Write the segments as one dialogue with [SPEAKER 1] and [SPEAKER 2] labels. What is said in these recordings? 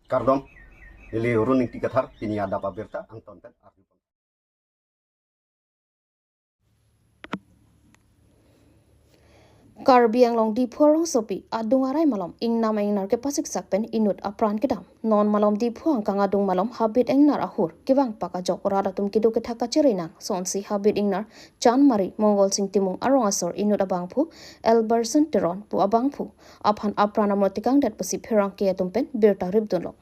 [SPEAKER 1] Kardom, ili running tikathar kini ada pabirta angton pen arti.
[SPEAKER 2] Karbi Anglong di Purong Sopi adung arai malam ing nama ing nar ke pasik sakpen inut apran kedam non malam di puang kang adung malam habit ing nar ahur kewang paka jok rada tum kidu ke thaka cerina sonsi habit ing nar chan mari mongol sing timung arong asor inut abang pu elberson teron pu abang pu aphan apran amotikang dat pasi pherang ke tumpen birta ribdun lo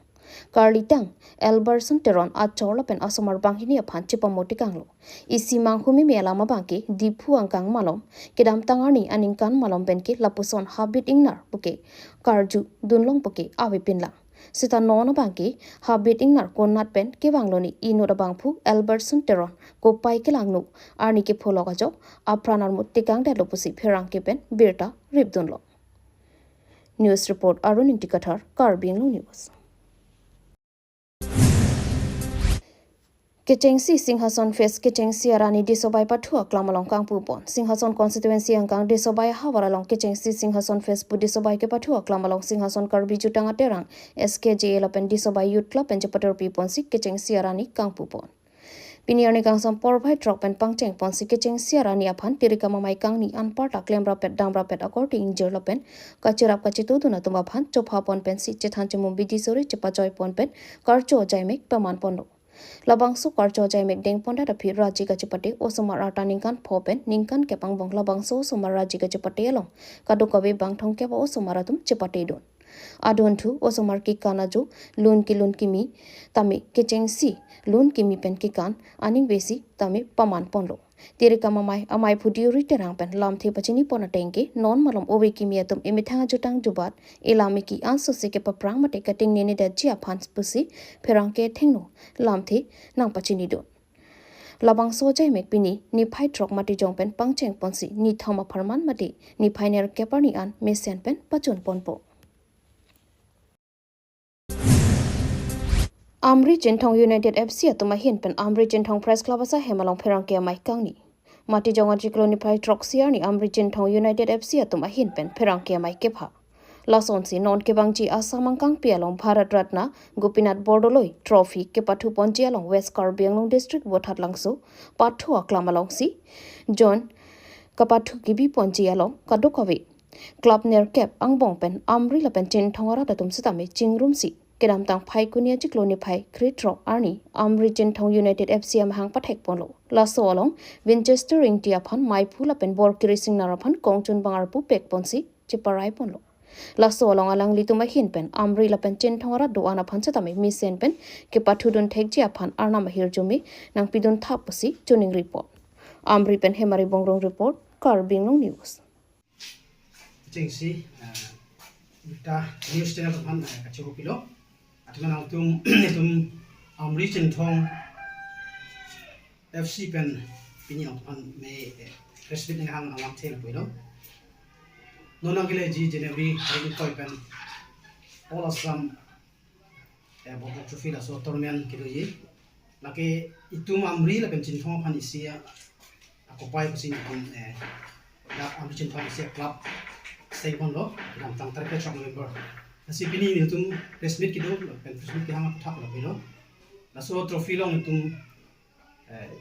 [SPEAKER 2] Karli tang Elberson teron achorla pen asomar banghini aphan chipa motikang lo isi manghumi melama bangki dipu angkang malom kedam tangarni aningkan malom benki lapuson habit ingnar puke karju dunlong puke awi pinlang sita nona bangki habit ingnar konat pen ke bangloni inura bangpu Elberson teron ko pai ke langnu arni ke phologa jo apranar mutikang de lopusi pherang ke pen birta ribdun lo News report Arun Intikathar Karbi Anglong News Kechengsi Singhason Face Kechengsi Arani Disobai Patua Klamalong Kang Pupon Singhason Constituency Angkang Disobai Hawaralong Kechengsi Singhason Face Budisobai Ke Patua Klamalong Singhason Karbi Jutang Aterang SKJ Lapen Disobai Youth Club and Chapator Pipon Si Kechengsi Arani Kang Pupon Piniarni Kang Sam Porbai Drop and Pangcheng Pon Si Kechengsi Arani Aphan Tirika Mamai Kang Ni Anparta Klem Rapet Dam Rapet According Injur Lapen Kachirap Kachitu Tuna Tumaphan Chopha Pon Pen Si Chethan Chemum Bidisori Chepajoy Pon Pen Karcho Jaimek Paman Pondo Labangsu karcho jai megdeng ponda dapi raji kachipati o sumarata ningkan popen ningkan kepang bong labangsu sumaraji kachipati along kadukabe bang thong kepa o sumaratum chipati don adon thu o sumar ki kanaju lun kimi tami kecheng si lun kimi pen ki kan aning besi tami paman ponlo Tirika mamai amai phudiuri terang pen lam the pachini pona tengke non malom owe kimi atum imithanga jutang jubat elami ki anso se ke paprang mate kating nene da jia phans pusi pherang ke thengno lam the nang pachini do labang sojai mekpini ni phai trok mati jong pen pangcheng ponsi ni thama pharman mati ni phainer keparni an mesen pen pachon ponpo Amri Jintong United FC atuma hin pen Amri Jintong Press Club asa hemalong pherang ke mai kangni Mati jonga jikloni phai troxiar ni Amri Jintong United FC atuma hin pen pherang ke mai kepha Lason si non ke bangji asamang kang pialong Bharat Ratna Gopinath Bordoloi trophy ke pathu ponji along West Karbi Anglong district Bothat langso pathu aklamalong si John kapathu gibi ponji along kadokawe club ner cap angbong pen Amri lapen Jintong ara datum sitame chingrum si Kedam tang phai kunia jikloni phai kritro arni Amri Jintong United FC amhang pathek ponlo laso along Winchester India phan mai phula pen bor kirising naraphan kongchun bangar pu pek ponsi chiparai ponlo laso along alang lituma hin pen Amri lapen Jintong ara do ana phan chatame mi sen pen ke pathudun thekji aphan arna mahir jumi nang pidun thapasi tuning report Amri pen hemari bongrong report Karbi Anglong News
[SPEAKER 3] Jengsi kita news channel phan kachu kilo atman tum Amri Jintong FC pen pini phan me respect ng hang alam thel puilo nonang gile ji January hari koi pen all Assam bobo trophy la so tournament kilo ji laki itum Amri la pen Jintong phan isia ako pai ko sini pun da Amri Jintong isia club stay pon lo dam tang tar ke chong member Nasi pini ni tum resmit kido pen resmit ki hang thak la bilo la so trophy long tum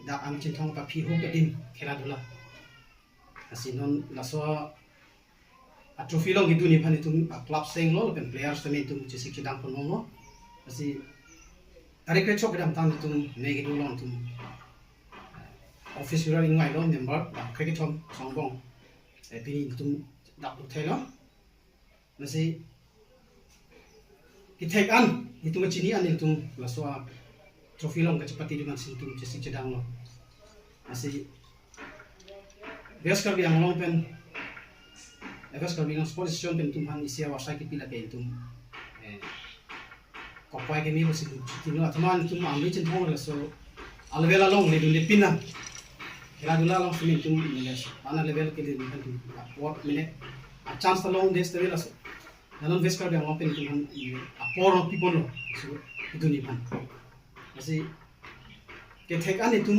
[SPEAKER 3] da Amri Jintong pa phi ho ke dim khela dula nasi non la so a trophy long kidu ni phani tum club seng lo pen players tami tum chisi ki dang pon lo nasi tare ke chok dam tang tum ne ki do long tum office running ngai lo member cricket hom songbong pini tum dak thelo nasi ki take an itu chini an itu la so trophy long ka chapati diman sin tum chisi chedang lo nasi West Karbi Anglong pen West Karbi Anglong sports station pen tum han isia wasai ki pila ke tum kopai ke mi bosi tino atman tum Amri Jintong la so alvela long le dun pinna kila dula long film tum miles ana level ke le tum what minute a chance to long this the la so nanon West Karbi Anglong pen tum a por of people lo so itu ni pan asi ke take an tum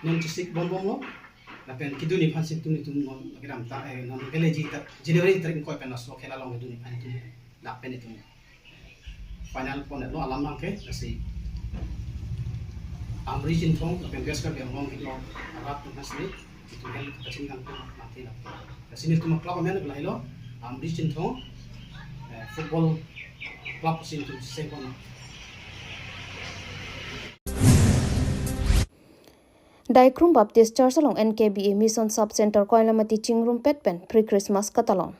[SPEAKER 3] non chisik bom bom lo la pen kidu ni pan tum tum non gram ta non village ta January tarik ko pen so khela long itu ni pan tum la pen itu final pon lo alam nang ke kasi amri chin thong pen gas Karbi Anglong lo arat tu nasni itu hel kacing kan tu mati la kasi ni tu club men la hilo amri chin thong football club sin tu second
[SPEAKER 2] Daikrum Baptist Church along NKBA Mission Sub Center Koilamati Chingrum Petpen pre-Christmas Katalon.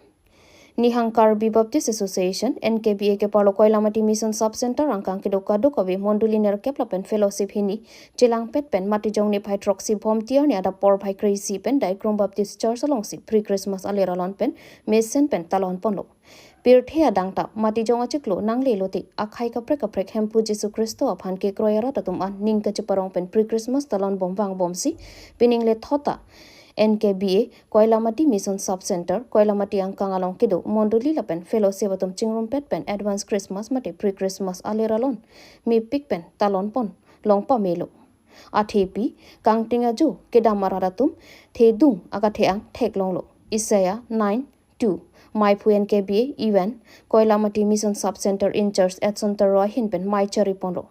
[SPEAKER 2] Nihang Karbi Baptist Association NKBA ke Parlo Koilamati Mission Sub Center angkang kedoka dokawi monduliner keplapen fellowship hini jelang petpen mati jong ni phai troxi bom tier ni ada por phai crazy pen Daikrum Baptist Church along si pre-Christmas aleralon pen mesen pen talon ponlo. Pirthea dangta mati jonga chiklo nangle loti akhai kaprek hempu Jesu Kristo aphan ke kroyara tatum an ning ka chiparong pen pre-Christmas talon bombang bomsi pining le thota NKBA Koilamati Mission Sub Center Koilamati angkang along kido monduli lapen fellowship atum chingrum pet pen advance Christmas mate pre-Christmas aleralon mi pik pen talon pon longpa melo athepi kangtinga ju kedamaradatum thedung aga theang theklonglo Isaiah 9:2 My NKBA event Koilamati Mission Sub Center in Church at Sontaroi Hinpen My Chariponro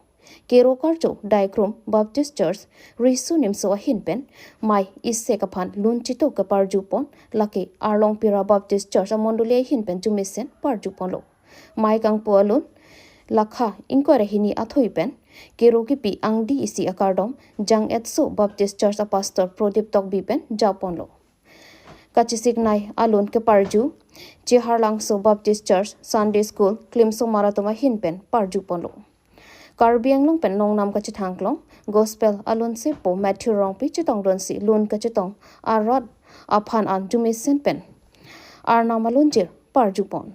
[SPEAKER 2] Kero Karcho Daikrum Baptist Church Risu Nimso Hinpen My Isekapan Lunchito Kaparjupon Laki Arlong Pira Baptist Church Amondule Hinpen Jumisen Parjuponlo My Kangpo Alun Lakha Inkore Hini Athoipen Kero Kipi Angdi Isi Akardom Jang Etso Baptist Church a Pastor Prodip Tok Bipen Japonlo Kachisik Nai Alun Keparju Chiharlangso Baptist Church Sunday School Klimso Maratoma Hinpen Parjuponlo Karbi Anglong pen nong nam kachithangklong Gospel Alun Sepo Matthew Rongpi chitong ronsi lun kachitong Arad Aphan an Jumisen pen Arnam Alunjir Parjupon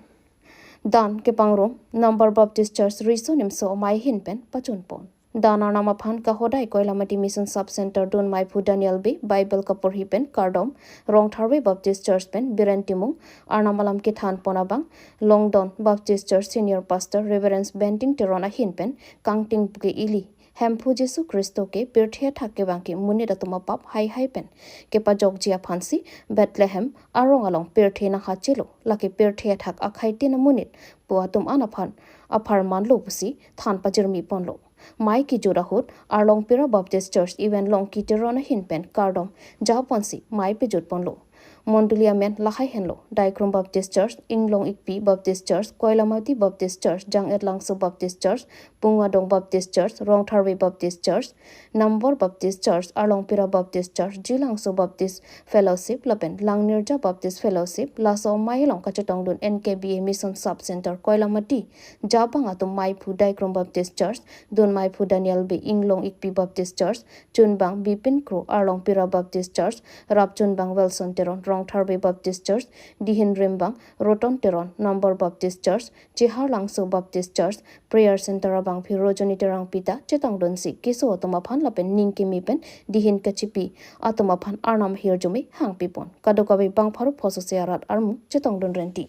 [SPEAKER 2] Dan Kepangrom Number Baptist Church Riso Nimso Mai Hinpen Pachunpon Dan Arnam Aphan Kahodai Koilamati Mission Sub Center Don Maipu Daniel B Bible Kapur Hipen Kardom Rong Tharwe Baptist Church pen Birentimung Arnamalam Kithan Ponabang Longdon Baptist Church Senior Pastor Reverend Benting Terona Hinpen Kangting Puke Ili Hempu Jesu Kristo ke Pirthea Thake Bangki Muni Datuma Pap Hai pen Kepa Jogjia Phansi Bethlehem Arong along Pirthea na Hachilo Laki Pirthea Thak Akhai Tina Munit Puatum Anaphan Aphar Manlo Pusi Than Pajirmi Ponlo Mai ki Jurahut Arlong Pira Baptist Church even long ki Terona Hinpen Kardom Japonsi Mai Pejut Ponlo Mondulia men Lahai Henlo Daikrum Baptist Church Inglong Ikpi Baptist Church Koilamati Baptist Church Jang Erlangso Baptist Church Pungadong Baptist Church Rong Tharwe Baptist Church Nambor Baptist Church Arlong Pira Baptist Church Jilangso Baptist Fellowship Lapen Langnirja Baptist Fellowship Laso Mai Long Kachatong Dun NKBA Mission Sub Center Koilamati Jabang atum Mai Phu Daikrum Baptist Church Dun Mai Phu Daniel B Inglong Ikpi Baptist Church Chunbang Bipin Kro Arlong Pira Baptist Church Rap Chunbang Wilson Teron Rong Tharwe Baptist Church Dihin Rimbang Roton Teron Number Baptist Church Chihar Langso Baptist Church Prayer Center Abang Pirojoni Terang Pita Chetang Donsi Kiso Atomaphan Lapen Ningkimi pen Dihin Kachipi Atomaphan Arnam Hirjumi Hang Pipon Kadokabi Bang Paru Poso Searat Armu Chetang Don Renti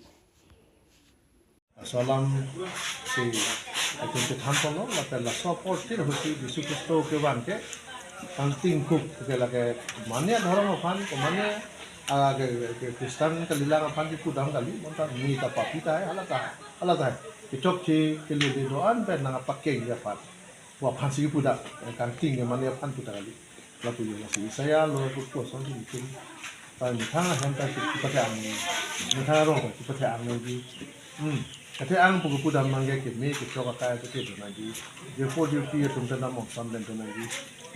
[SPEAKER 4] Salam si akin ke thampolo la la support tir hosi Jesu Kristo ke banke kanting kuk ke la ke manya dhorong phan ko manya ke Kristen ke lila phan ki kudam kali monta ni ta papita hai alata ke chok chi ke le do an pe na pakke ya phan wa phan si puda kanting ke manya phan puda kali la tu ya si saya lo ko so ni kin pa ni tha han ta ki pa ang ni tha ro ko ki pa ang ni Kati ang pagkukudan mangga kimi kito kaya to kito na di. Therefore duty tum tanda mo samben to na di.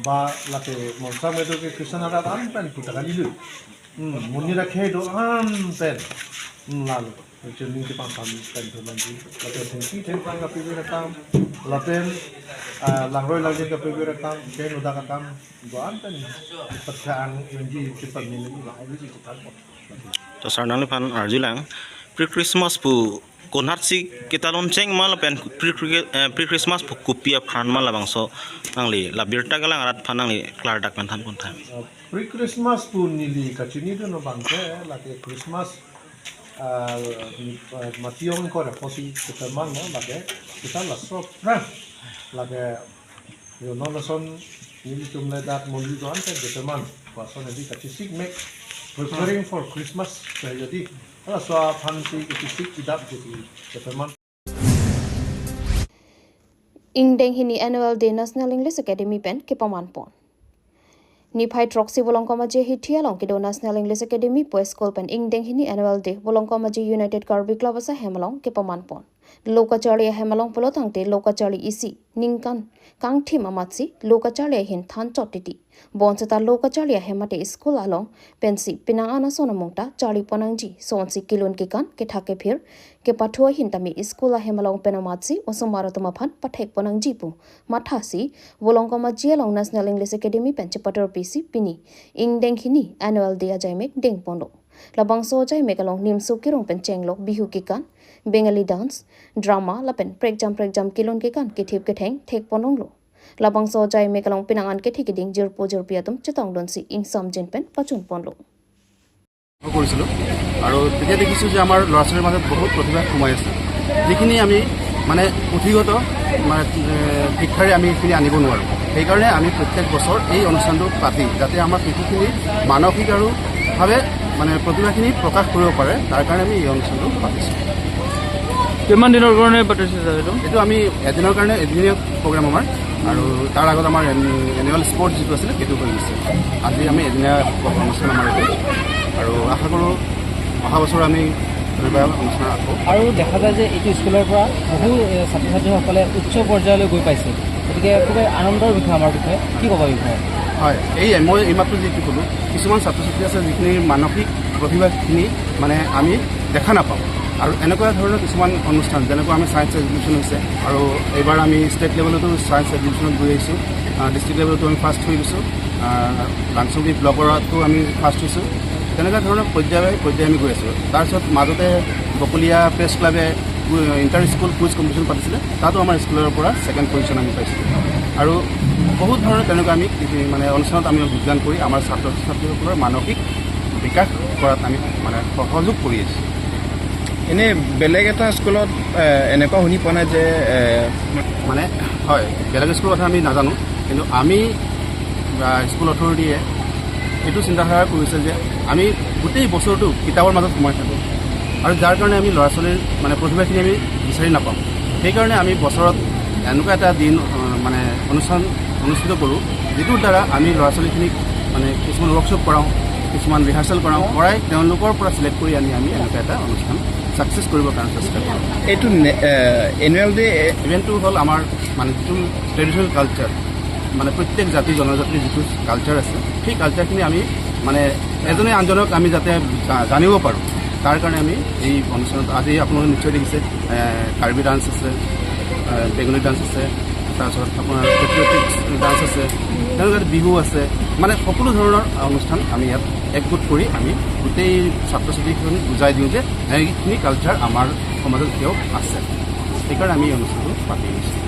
[SPEAKER 4] Ba late mo samben to ke Krishna ra an pen puta kali lu. Muni ra khe do an pen. Lalo. Ito ni ti pang pam pen to na di. Late thenki then pang ka pibi ra kam. Laten langroi lagi ka pibi ra kam. Ken uda ka kam. Do an pen. Patang ngi ti pam ni ba ai ji ta ko.
[SPEAKER 5] To sarnang pan arjulang pre-Christmas pu konhat si kita lonceng mal pen pre-Christmas pu kupia phan mal labang so angli labirta galang rat phanang li klar dak pan tham kon tham
[SPEAKER 4] pre-Christmas pu nili kachini do no bangke lake Christmas mationg ko ra posi kita man no lake kita la so pra lake yo no son nili tumle dak moli do ante kita man pason di kachisik make preparing for Christmas jadi ala so phansi kachisik idap jadi kita man
[SPEAKER 2] Ingdeng hini annual day National English Academy pen ke pamanpon. Ni phai troxy bolongkoma je hitia long ke do National English Academy po school pen Ingdeng hini annual day bolongkoma je United Karbi Club asa hemalong ke pamanpon. Lokachari hemalong polotangte lokachari isi ningkan kangthi mamatsi lokachari hin than chotiti. Bonseta lokachari hemate school along pensi pinang ana sonamongta chari ponangji sonsi kilon ke kan ke thake phir ke pathua hintami school hemalong penamatsi osomaratoma phan pathek ponangji pu mathasi bolongkoma jialong National English Academy penche pator pc pini ingdeng hini annual day ajaimek deng pondo labang so jai mekalong nimsu kirong penchenglok bihu ke kan Bengali dance drama lapen pregjam kilon ke kan ke thip ke theng thek pononglo labang so jai mekalong pinangan ke thikiding jirpo jirpiatum chitong donsi insam jenpen pachun ponlo
[SPEAKER 6] কৰিছিলোঁ আৰু তেতিয়া দেখিছোঁ যে আমাৰ ল'ৰা ছোৱালীৰ মাজত বহুত প্ৰতিভা সোমাই আছে যিখিনি আমি মানে পুথিগত মানে শিক্ষাৰে আমি এইখিনি আনিব নোৱাৰোঁ সেইকাৰণে আমি প্ৰত্যেক বছৰ এই অনুষ্ঠানটো পাতি যাতে আমাৰ শিশুখিনি মানসিক আৰু ভাৱে মানে প্ৰতিভাখিনি প্ৰকাশ কৰিব পাৰে তাৰ কাৰণে আমি এই অনুষ্ঠানটো পাতিছোঁ
[SPEAKER 7] কিমান দিনৰ কাৰণে পাতিছে
[SPEAKER 6] এইটো আমি এদিনৰ কাৰণে এদিনীয়া প্ৰগ্ৰাম আমাৰ আৰু তাৰ আগত আমাৰ এনুৱেল স্পৰ্টছ যিটো আছিলে সেইটো হৈ গৈছে আজি আমি এদিনীয়া অনুষ্ঠান আমাৰ এইটো আৰু আশা কৰোঁ অহা বছৰ আমি অনুষ্ঠান আকৌ
[SPEAKER 7] আৰু দেখা যায় যে এইটো স্কুলৰ পৰা বহু ছাত্ৰ ছাত্ৰীসকলে উচ্চ পৰ্যায়লৈ গৈ পাইছে গতিকে খুবেই আনন্দৰ বিষয় আমাৰ বিষয়ে কি ক'ব বিষয়ে
[SPEAKER 6] হয় মই এইমাত্ৰ যিটো ক'লোঁ কিছুমান ছাত্ৰ ছাত্ৰী আছে যিখিনি মানসিক প্ৰতিভাখিনি মানে আমি দেখা নাপাওঁ আৰু এনেকুৱা ধৰণৰ কিছুমান অনুষ্ঠান যেনেকুৱা আমি ছায়েন্স এক্সিবিশ্যন হৈছে আৰু এইবাৰ আমি ষ্টেট লেভেলতো ছায়েন্স এক্সিবিশ্যনত গৈ আহিছোঁ ডিষ্ট্ৰিক্ট লেভেলতো আমি ফাৰ্ষ্ট হৈ গৈছোঁ লাংচুবি ব্লকতো আমি ফাৰ্ষ্ট হৈছোঁ তেনেকুৱা ধৰণৰ পৰ্যায়ে আমি গৈ আছোঁ তাৰপিছত মাজতে বকলীয়া প্ৰেছ ক্লাবে ইণ্টাৰ স্কুল কুইজ কম্পিটিশ্যন পাতিছিলে তাতো আমাৰ স্কুলৰ পৰা ছেকেণ্ড পজিশ্যন আমি পাইছিলোঁ আৰু বহুত ধৰণৰ তেনেকুৱা আমি মানে অনুষ্ঠানত আমি যোগদান কৰি আমাৰ ছাত্ৰ ছাত্ৰীসকলৰ মানসিক বিকাশ কৰাত আমি মানে সহযোগ কৰি আছোঁ
[SPEAKER 7] এনেই বেলেগ এটা স্কুলত এনেকুৱা শুনি পোৱা নাই যে
[SPEAKER 6] মানে হয় বেলেগ স্কুলৰ কথা আমি নাজানো কিন্তু আমি স্কুল অথৰিটিয়ে এইটো চিন্তাধাৰা কৰিছে যে আমি গোটেই বছৰটো কিতাপৰ মাজত সোমাই থাকোঁ আৰু যাৰ কাৰণে আমি ল'ৰা ছোৱালীৰ মানে প্ৰতিভাখিনি আমি বিচাৰি নাপাওঁ সেইকাৰণে আমি বছৰত এনেকুৱা এটা দিন মানে অনুষ্ঠান অনুষ্ঠিত কৰোঁ যিটোৰ দ্বাৰা আমি ল'ৰা ছোৱালীখিনিক মানে কিছুমান ৱৰ্কশ্বপ কৰাওঁ কিছুমান ৰিহাৰ্চেল কৰাই তেওঁলোকৰ পৰা চিলেক্ট কৰি আনি আমি এনেকুৱা এটা অনুষ্ঠান ছাকচেছ কৰিবৰ কাৰণে চেষ্টা কৰোঁ
[SPEAKER 7] এইটো এনুৱেল ডে
[SPEAKER 6] ইভেণ্টটো হ'ল আমাৰ মানে যিটো ট্ৰেডিশ্যনেল কালচাৰ মানে প্ৰত্যেক জাতি জনজাতিৰ যিটো কালচাৰ আছে সেই কালচাৰখিনি আমি মানে এজনে আনজনক আমি যাতে জানিব পাৰোঁ তাৰ কাৰণে আমি এই অনুষ্ঠানত আজি আপোনালোকে নিশ্চয় দেখিছে কাৰ্বি ডান্স আছে বেংগলী ডান্স আছে তাৰপিছত আপোনাৰ পেট্ৰিয়টিক ডান্স আছে তেনেকুৱা বিহু আছে মানে সকলো ধৰণৰ অনুষ্ঠান আমি ইয়াত একগোট কৰি আমি গোটেই ছাত্ৰ ছাত্ৰীখিনি বুজাই দিওঁ যে এইখিনি কালচাৰ আমাৰ সমাজত এতিয়াও আছে সেইকাৰণে আমি এই অনুষ্ঠানটো পাতি আহিছোঁ